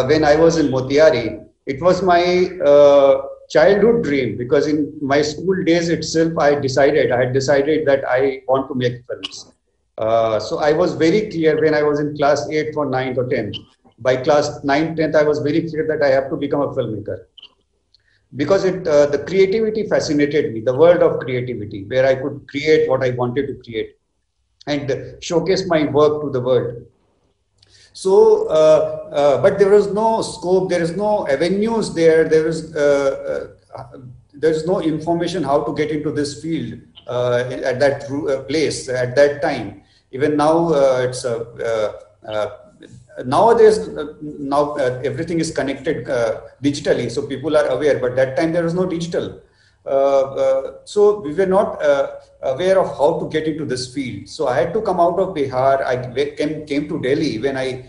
When I was in Motiari, it was my childhood dream, because in my school days itself, I had decided that I want to make films. So I was very clear when I was in class 8th or 9th or 10th. By class 9th, 10th, I was very clear that I have to become a filmmaker, because the creativity fascinated me, the world of creativity, where I could create what I wanted to create and showcase my work to the world. So, but there was no scope, there is no avenues there, there is no information how to get into this field at that place at that time. Even now, nowadays, everything is connected digitally, so people are aware. But that time there was no digital. So we were not aware of how to get into this field. So I had to come out of Bihar. I came to Delhi when I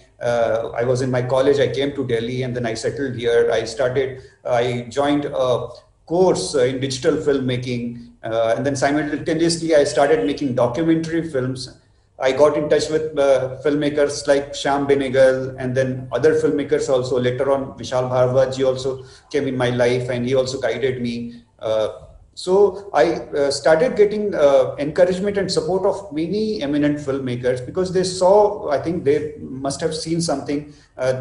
was in my college. I came to Delhi and then I settled here. I joined a course in digital filmmaking, and then simultaneously I started making documentary films. I got in touch with filmmakers like Shyam Benegal, and then other filmmakers also. Later on, Vishal Bhardwaj also came in my life, and he also guided me. So I started getting encouragement and support of many eminent filmmakers, because they saw, I think they must have seen something,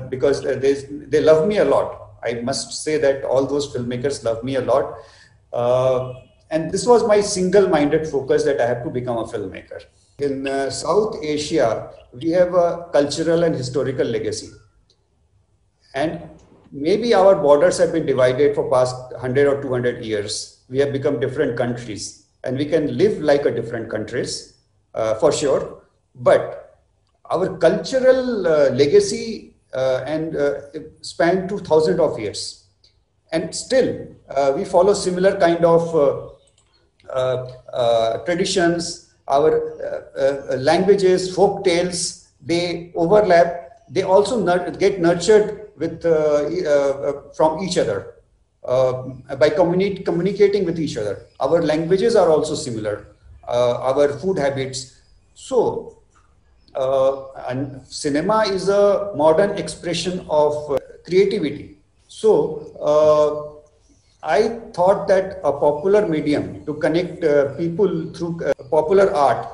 because they love me a lot. I must say that all those filmmakers love me a lot. And this was my single-minded focus, that I have to become a filmmaker. In South Asia, we have a cultural and historical legacy. And maybe our borders have been divided for past 100 or 200 years. We have become different countries, and we can live like a different countries, for sure. But our cultural legacy span to thousands of years. And still, we follow similar kind of traditions. Our languages, folk tales, they overlap. They also get nurtured with from each other by communicating with each other. Our languages are also similar. Our food habits. So, and cinema is a modern expression of creativity. So, I thought that a popular medium to connect people through popular art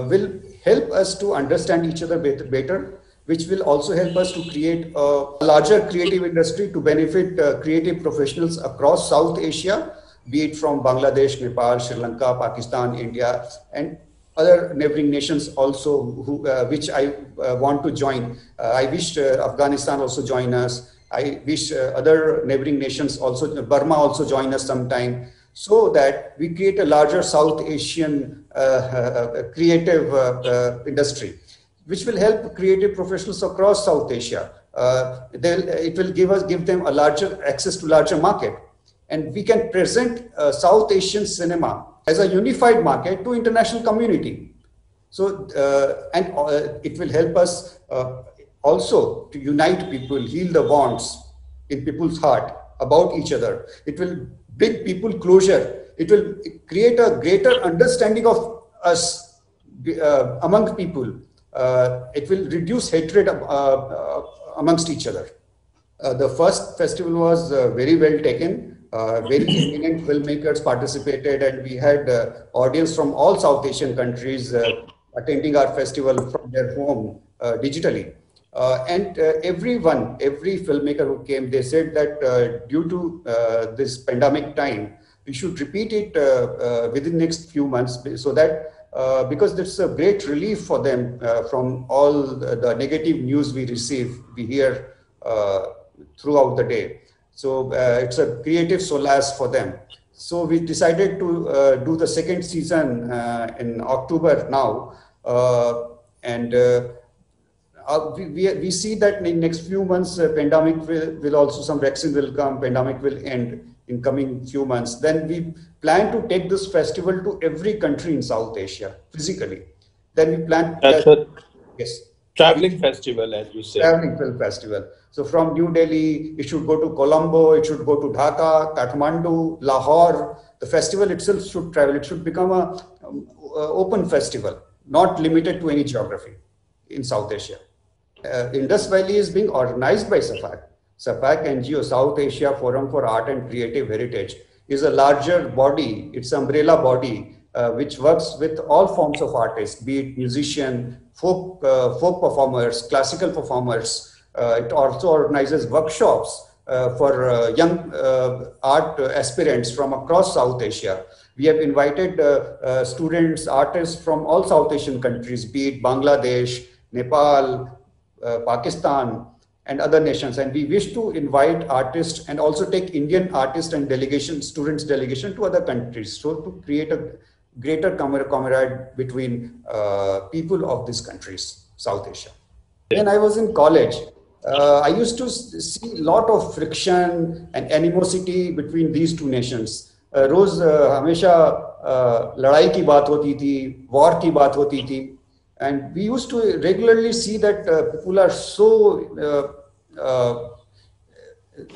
will help us to understand each other better, which will also help us to create a larger creative industry to benefit creative professionals across South Asia, be it from Bangladesh, Nepal, Sri Lanka, Pakistan, India, and other neighboring nations also, which I want to join. I wish Afghanistan also join us. I wish other neighboring nations also, Burma also join us sometime, so that we create a larger South Asian creative industry, which will help creative professionals across South Asia. It will give them a larger access to larger market, and we can present South Asian cinema as a unified market to international community. So, it will help us also to unite people, heal the bonds in people's heart about each other. It will bring people closer. It will create a greater understanding of us among people. It will reduce hatred amongst each other. The first festival was very well taken. Very eminent filmmakers participated, and we had audience from all South Asian countries attending our festival from their home digitally. Every filmmaker who came, they said that due to this pandemic time, we should repeat it within next few months, so that because it's a great relief for them from all the negative news we hear throughout the day. So it's a creative solace for them. So we decided to do the second season in October now, we see that in next few months, pandemic will also, some vaccine will come, pandemic will end in coming few months. Then we plan to take this festival to every country in South Asia physically. Then we plan. Yes. Traveling festival, as you say. Traveling film festival. So from New Delhi, it should go to Colombo, it should go to Dhaka, Kathmandu, Lahore. The festival itself should travel. It should become a open festival. not limited to any geography in South Asia. Indus Valley is being organized by SAFAC. SAFAC NGO, South Asia Forum for Art and Creative Heritage, is a larger body, it's an umbrella body which works with all forms of artists, be it musician, folk performers, classical performers. It also organizes workshops for young art aspirants from across South Asia. We have invited students, artists from all South Asian countries, be it Bangladesh, Nepal, Pakistan, and other nations. And we wish to invite artists and also take Indian artists and students delegation to other countries. So to create a greater camaraderie between people of these countries, South Asia. When I was in college, I used to see a lot of friction and animosity between these two nations. रोज हमेशा लड़ाई की बात होती थी, war की बात होती थी, and we used to regularly see that people are so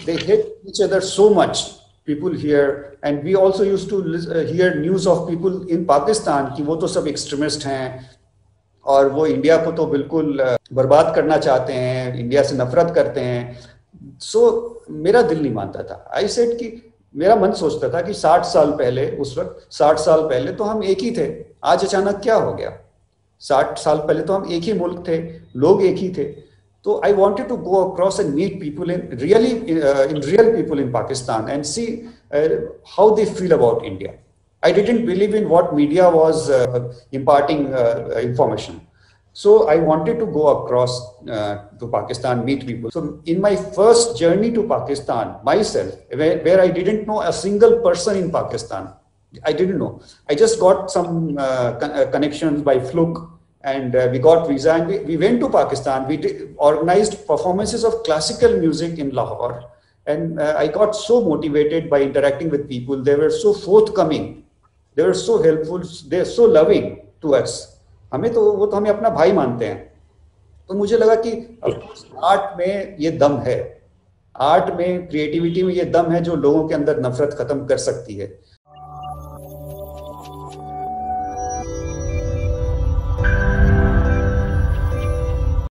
they hate each other so much, people here. And we also used to hear news of people in Pakistan कि वो तो सब extremist हैं और वो इंडिया को तो बिल्कुल बर्बाद करना चाहते हैं, इंडिया से नफरत करते हैं. So मेरा दिल नहीं मानता था. I said कि मेरा मन सोचता था कि 60 साल पहले, उस वक्त 60 साल पहले तो हम एक ही थे, आज अचानक क्या हो गया? 60 साल पहले तो हम एक ही मुल्क थे, लोग एक ही थे. तो I wanted to go across and meet people in real people in Pakistan and see how they feel about India. I didn't believe in what media was imparting information. So I wanted to go across to Pakistan, meet people. So in my first journey to Pakistan, myself, where I didn't know a single person in Pakistan, I didn't know. I just got some connections by fluke, and we got visa, and we went to Pakistan. We organized performances of classical music in Lahore, and I got so motivated by interacting with people. They were so forthcoming, they were so helpful, they are so loving to us. हमें तो वो तो हमें अपना भाई मानते हैं. तो मुझे लगा कि आर्ट में ये दम है, आर्ट में, क्रिएटिविटी में ये दम है जो लोगों के अंदर नफरत खत्म कर सकती है.